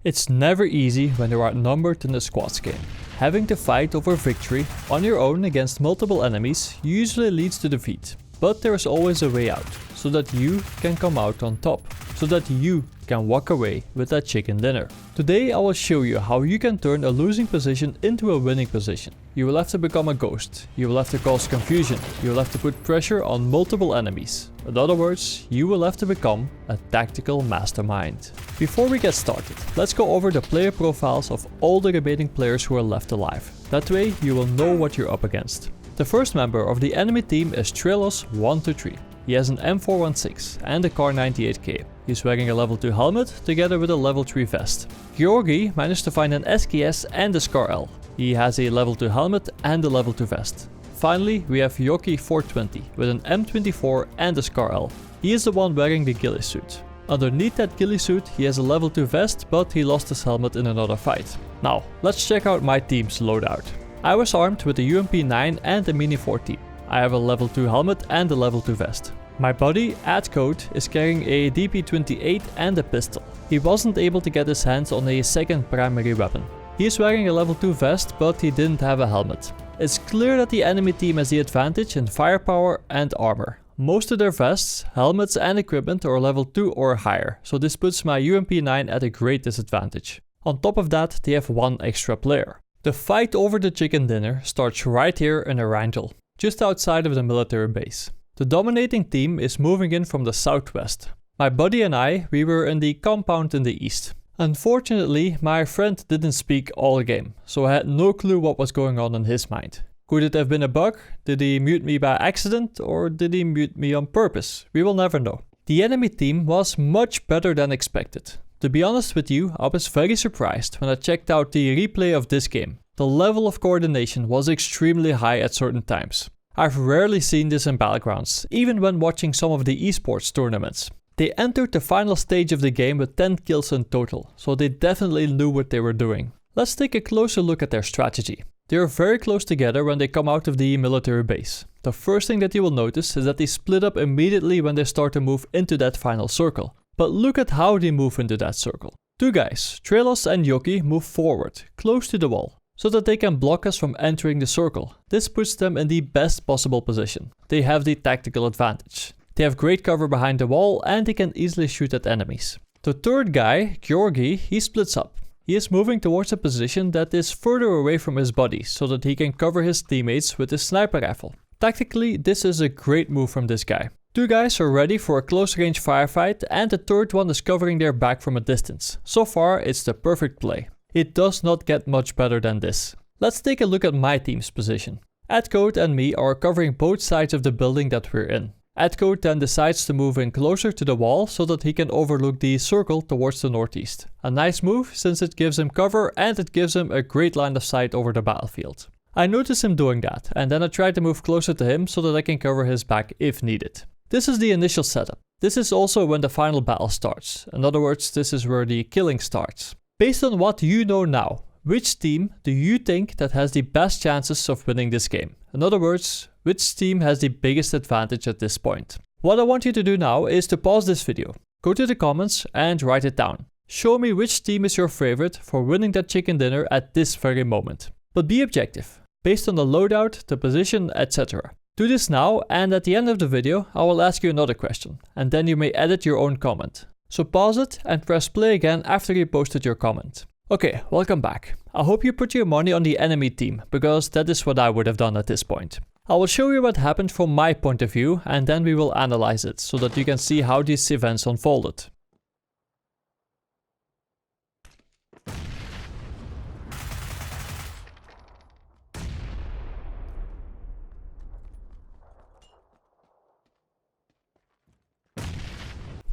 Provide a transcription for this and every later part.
It's never easy when you're outnumbered in a squads game. Having to fight over victory on your own against multiple enemies usually leads to defeat. But there is always a way out, so that you can come out on top, so that you can walk away with that chicken dinner. Today I will show you how you can turn a losing position into a winning position. You will have to become a ghost, you will have to cause confusion, you will have to put pressure on multiple enemies. In other words, you will have to become a tactical mastermind. Before we get started, let's go over the player profiles of all the remaining players who are left alive. That way you will know what you're up against. The first member of the enemy team is Trillos123. He has an M416 and a Kar 98K. He's wearing a level 2 helmet together with a level 3 vest. Georgi managed to find an SKS and a Scar L. He has a level 2 helmet and a level 2 vest. Finally, we have Yoki420 with an M24 and a Scar L. He is the one wearing the ghillie suit. Underneath that ghillie suit he has a level 2 vest, but he lost his helmet in another fight. Now, let's check out my team's loadout. I was armed with a UMP9 and a Mini 14. I have a level 2 helmet and a level 2 vest. My buddy, Adcode, is carrying a DP28 and a pistol. He wasn't able to get his hands on a second primary weapon. He is wearing a level 2 vest, but he didn't have a helmet. It's clear that the enemy team has the advantage in firepower and armor. Most of their vests, helmets and equipment are level 2 or higher, so this puts my UMP9 at a great disadvantage. On top of that, they have one extra player. The fight over the chicken dinner starts right here in Arangel, just outside of the military base. The dominating team is moving in from the southwest. My buddy and we were in the compound in the east. Unfortunately, my friend didn't speak all game, so I had no clue what was going on in his mind. Could it have been a bug? Did he mute me by accident, or did he mute me on purpose? We will never know. The enemy team was much better than expected. To be honest with you, I was very surprised when I checked out the replay of this game. The level of coordination was extremely high at certain times. I've rarely seen this in Battlegrounds, even when watching some of the esports tournaments. They entered the final stage of the game with 10 kills in total, so they definitely knew what they were doing. Let's take a closer look at their strategy. They are very close together when they come out of the military base. The first thing that you will notice is that they split up immediately when they start to move into that final circle. But look at how they move into that circle. Two guys, Trillos and Yoki, move forward, close to the wall, so that they can block us from entering the circle. This puts them in the best possible position. They have the tactical advantage. They have great cover behind the wall and they can easily shoot at enemies. The third guy, Georgi, he splits up. He is moving towards a position that is further away from his body so that he can cover his teammates with his sniper rifle. Tactically, this is a great move from this guy. Two guys are ready for a close range firefight and the third one is covering their back from a distance. So far, it's the perfect play. It does not get much better than this. Let's take a look at my team's position. Adcode and me are covering both sides of the building that we're in. Adcode then decides to move in closer to the wall so that he can overlook the circle towards the northeast. A nice move since it gives him cover and it gives him a great line of sight over the battlefield. I notice him doing that and then I try to move closer to him so that I can cover his back if needed. This is the initial setup. This is also when the final battle starts. In other words, this is where the killing starts. Based on what you know now, which team do you think that has the best chances of winning this game? In other words, which team has the biggest advantage at this point? What I want you to do now is to pause this video, go to the comments and write it down. Show me which team is your favorite for winning that chicken dinner at this very moment. But be objective, based on the loadout, the position, etc. Do this now and at the end of the video I will ask you another question and then you may edit your own comment. So pause it and press play again after you posted your comment. Okay, welcome back. I hope you put your money on the enemy team because that is what I would have done at this point. I will show you what happened from my point of view and then we will analyze it so that you can see how these events unfolded.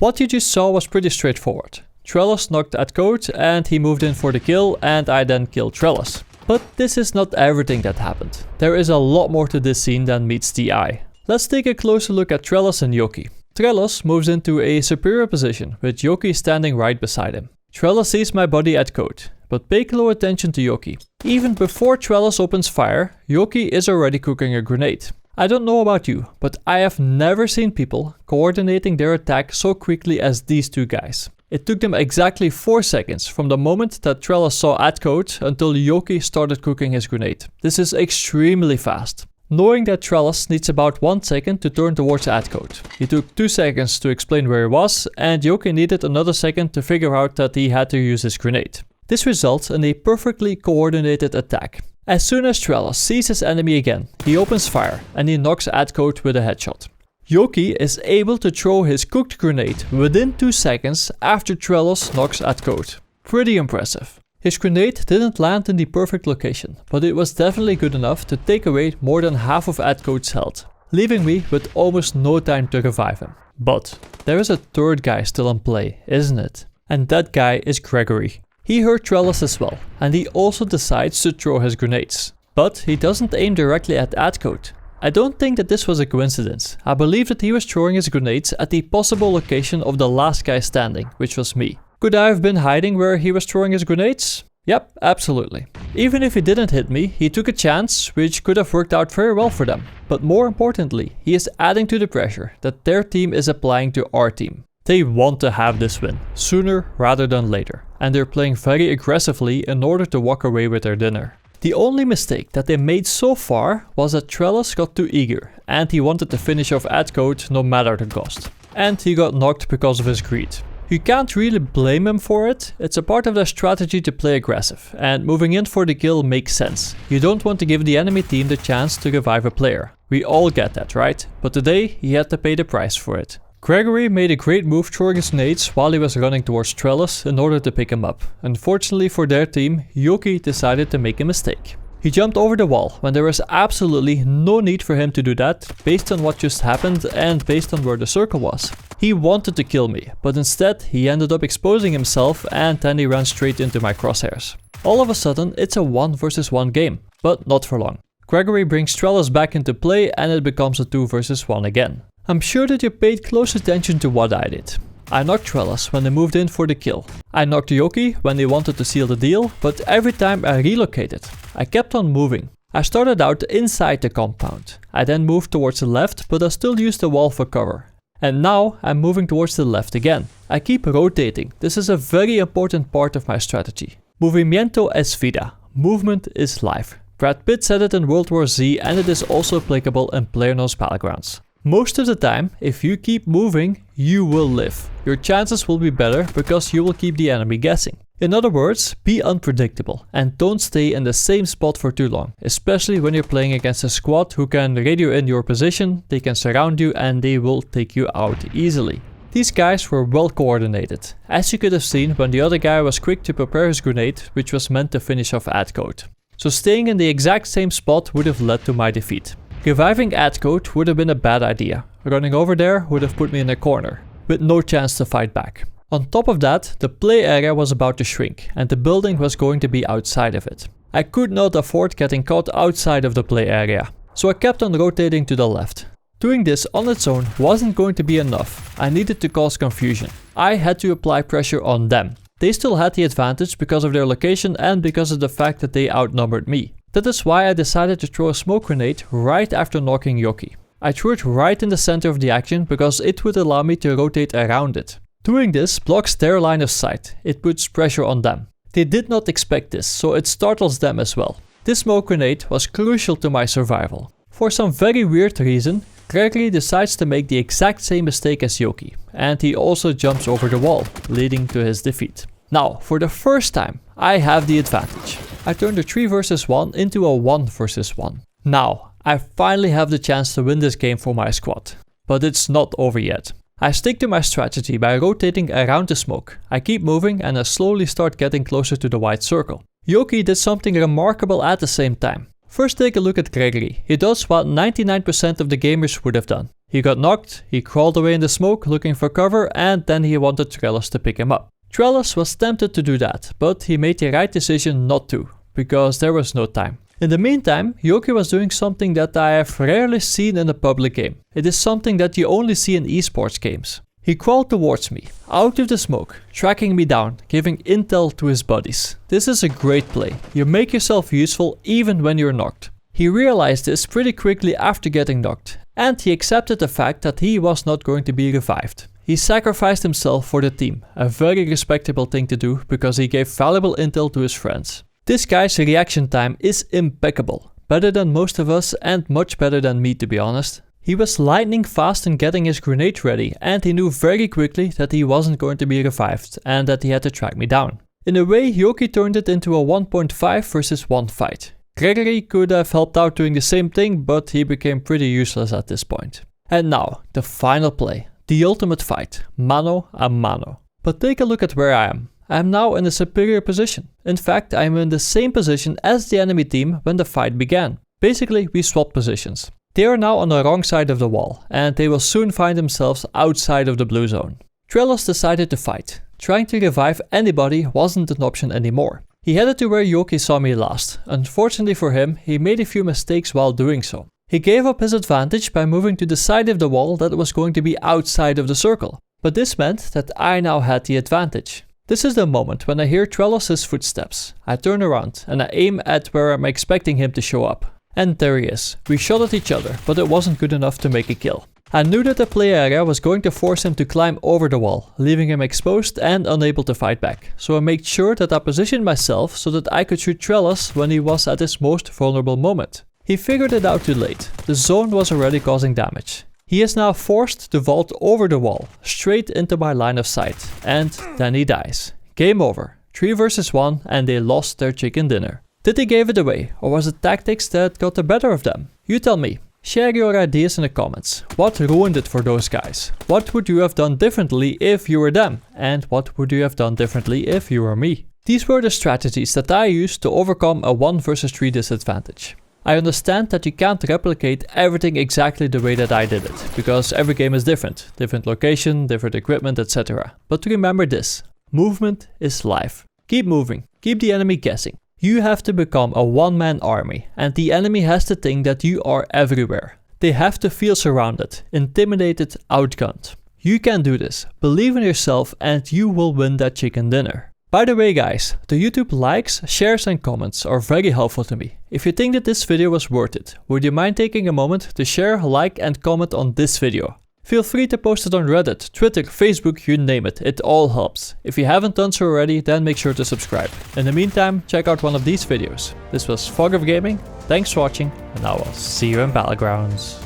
What you just saw was pretty straightforward. Trillos knocked at Code and he moved in for the kill and I then killed Trillos. But this is not everything that happened. There is a lot more to this scene than meets the eye. Let's take a closer look at Trillos and Yoki. Trillos moves into a superior position with Yoki standing right beside him. Trillos sees my body at Code, but pay close attention to Yoki. Even before Trillos opens fire, Yoki is already cooking a grenade. I don't know about you, but I have never seen people coordinating their attack so quickly as these two guys. It took them exactly 4 seconds from the moment that Trellis saw ad code until Yoki started cooking his grenade. This is extremely fast. Knowing that Trellis needs about 1 second to turn towards ad code. He took 2 seconds to explain where he was, and Yoki needed another second to figure out that he had to use his grenade. This results in a perfectly coordinated attack. As soon as Trellis sees his enemy again, he opens fire and he knocks ad code with a headshot. Yoki is able to throw his cooked grenade within 2 seconds after Trellis knocks ad code. Pretty impressive. His grenade didn't land in the perfect location, but it was definitely good enough to take away more than half of ad code's health, leaving me with almost no time to revive him. But there is a third guy still in play, isn't it? And that guy is Gregory. He heard Trellis as well, and he also decides to throw his grenades. But he doesn't aim directly at ad code. I don't think that this was a coincidence. I believe that he was throwing his grenades at the possible location of the last guy standing, which was me. Could I have been hiding where he was throwing his grenades? Yep, absolutely. Even if he didn't hit me, he took a chance, which could have worked out very well for them. But more importantly, he is adding to the pressure that their team is applying to our team. They want to have this win, sooner rather than later, and they're playing very aggressively in order to walk away with their dinner. The only mistake that they made so far was that Trellis got too eager, and he wanted to finish off ad code no matter the cost. And he got knocked because of his greed. You can't really blame him for it. It's a part of their strategy to play aggressive, and moving in for the kill makes sense. You don't want to give the enemy team the chance to revive a player. We all get that, right? But today he had to pay the price for it. Gregory made a great move throwing his nades while he was running towards Trellis in order to pick him up. Unfortunately for their team, Yoki decided to make a mistake. He jumped over the wall when there was absolutely no need for him to do that based on what just happened and based on where the circle was. He wanted to kill me, but instead he ended up exposing himself and then he ran straight into my crosshairs. All of a sudden it's a 1 versus 1 game, but not for long. Gregory brings Trellis back into play and it becomes a 2 versus 1 again. I'm sure that you paid close attention to what I did. I knocked Trellis when they moved in for the kill. I knocked Yoki when they wanted to seal the deal, but every time I relocated, I kept on moving. I started out inside the compound. I then moved towards the left, but I still used the wall for cover. And now I'm moving towards the left again. I keep rotating. This is a very important part of my strategy. Movimiento es vida. Movement is life. Brad Pitt said it in World War Z and it is also applicable in PlayerUnknown's Battlegrounds. Most of the time, if you keep moving, you will live. Your chances will be better because you will keep the enemy guessing. In other words, be unpredictable and don't stay in the same spot for too long, especially when you're playing against a squad who can radio in your position, they can surround you and they will take you out easily. These guys were well coordinated, as you could have seen when the other guy was quick to prepare his grenade, which was meant to finish off ad code. So staying in the exact same spot would have led to my defeat. Reviving ad code would have been a bad idea. Running over there would have put me in a corner, with no chance to fight back. On top of that, the play area was about to shrink and the building was going to be outside of it. I could not afford getting caught outside of the play area, so I kept on rotating to the left. Doing this on its own wasn't going to be enough. I needed to cause confusion. I had to apply pressure on them. They still had the advantage because of their location and because of the fact that they outnumbered me. That is why I decided to throw a smoke grenade right after knocking Yoki. I threw it right in the center of the action because it would allow me to rotate around it. Doing this blocks their line of sight. It puts pressure on them. They did not expect this, so it startles them as well. This smoke grenade was crucial to my survival. For some very weird reason, Gregory decides to make the exact same mistake as Yoki, and he also jumps over the wall, leading to his defeat. Now, for the first time, I have the advantage. I turned a 3 versus 1 into a 1 versus 1. Now, I finally have the chance to win this game for my squad. But it's not over yet. I stick to my strategy by rotating around the smoke. I keep moving and I slowly start getting closer to the white circle. Yoki did something remarkable at the same time. First take a look at Gregory. He does what 99% of the gamers would have done. He got knocked, he crawled away in the smoke looking for cover, and then he wanted Trellis to pick him up. Trellis was tempted to do that, but he made the right decision not to, because there was no time. In the meantime, Yoki was doing something that I have rarely seen in a public game. It is something that you only see in esports games. He crawled towards me, out of the smoke, tracking me down, giving intel to his buddies. This is a great play. You make yourself useful even when you're knocked. He realized this pretty quickly after getting knocked, and he accepted the fact that he was not going to be revived. He sacrificed himself for the team, a very respectable thing to do because he gave valuable intel to his friends. This guy's reaction time is impeccable, better than most of us and much better than me, to be honest. He was lightning fast in getting his grenade ready, and he knew very quickly that he wasn't going to be revived and that he had to track me down. In a way, Yoki turned it into a 1.5 versus 1 fight. Gregory could have helped out doing the same thing, but he became pretty useless at this point. And now, the final play. The ultimate fight, mano a mano. But take a look at where I am. I am now in a superior position. In fact, I am in the same position as the enemy team when the fight began. Basically, we swapped positions. They are now on the wrong side of the wall, and they will soon find themselves outside of the blue zone. Trellis decided to fight. Trying to revive anybody wasn't an option anymore. He headed to where Yoki saw me last. Unfortunately for him, he made a few mistakes while doing so. He gave up his advantage by moving to the side of the wall that was going to be outside of the circle. But this meant that I now had the advantage. This is the moment when I hear Trellis' footsteps. I turn around and I aim at where I'm expecting him to show up. And there he is. We shot at each other, but it wasn't good enough to make a kill. I knew that the play area was going to force him to climb over the wall, leaving him exposed and unable to fight back. So I made sure that I positioned myself so that I could shoot Trellis when he was at his most vulnerable moment. He figured it out too late. The zone was already causing damage. He is now forced to vault over the wall, straight into my line of sight, and then he dies. Game over. 3 versus 1 and they lost their chicken dinner. Did they give it away, or was it tactics that got the better of them? You tell me. Share your ideas in the comments. What ruined it for those guys? What would you have done differently if you were them? And what would you have done differently if you were me? These were the strategies that I used to overcome a 1 versus 3 disadvantage. I understand that you can't replicate everything exactly the way that I did it, because every game is different. Different location, different equipment, etc. But remember this, movement is life. Keep moving, keep the enemy guessing. You have to become a one-man army, and the enemy has to think that you are everywhere. They have to feel surrounded, intimidated, outgunned. You can do this, believe in yourself and you will win that chicken dinner. By the way guys, the YouTube likes, shares and comments are very helpful to me. If you think that this video was worth it, would you mind taking a moment to share, like and comment on this video? Feel free to post it on Reddit, Twitter, Facebook, you name it, it all helps. If you haven't done so already, then make sure to subscribe. In the meantime, check out one of these videos. This was Fog of Gaming, thanks for watching, and I will see you in Battlegrounds.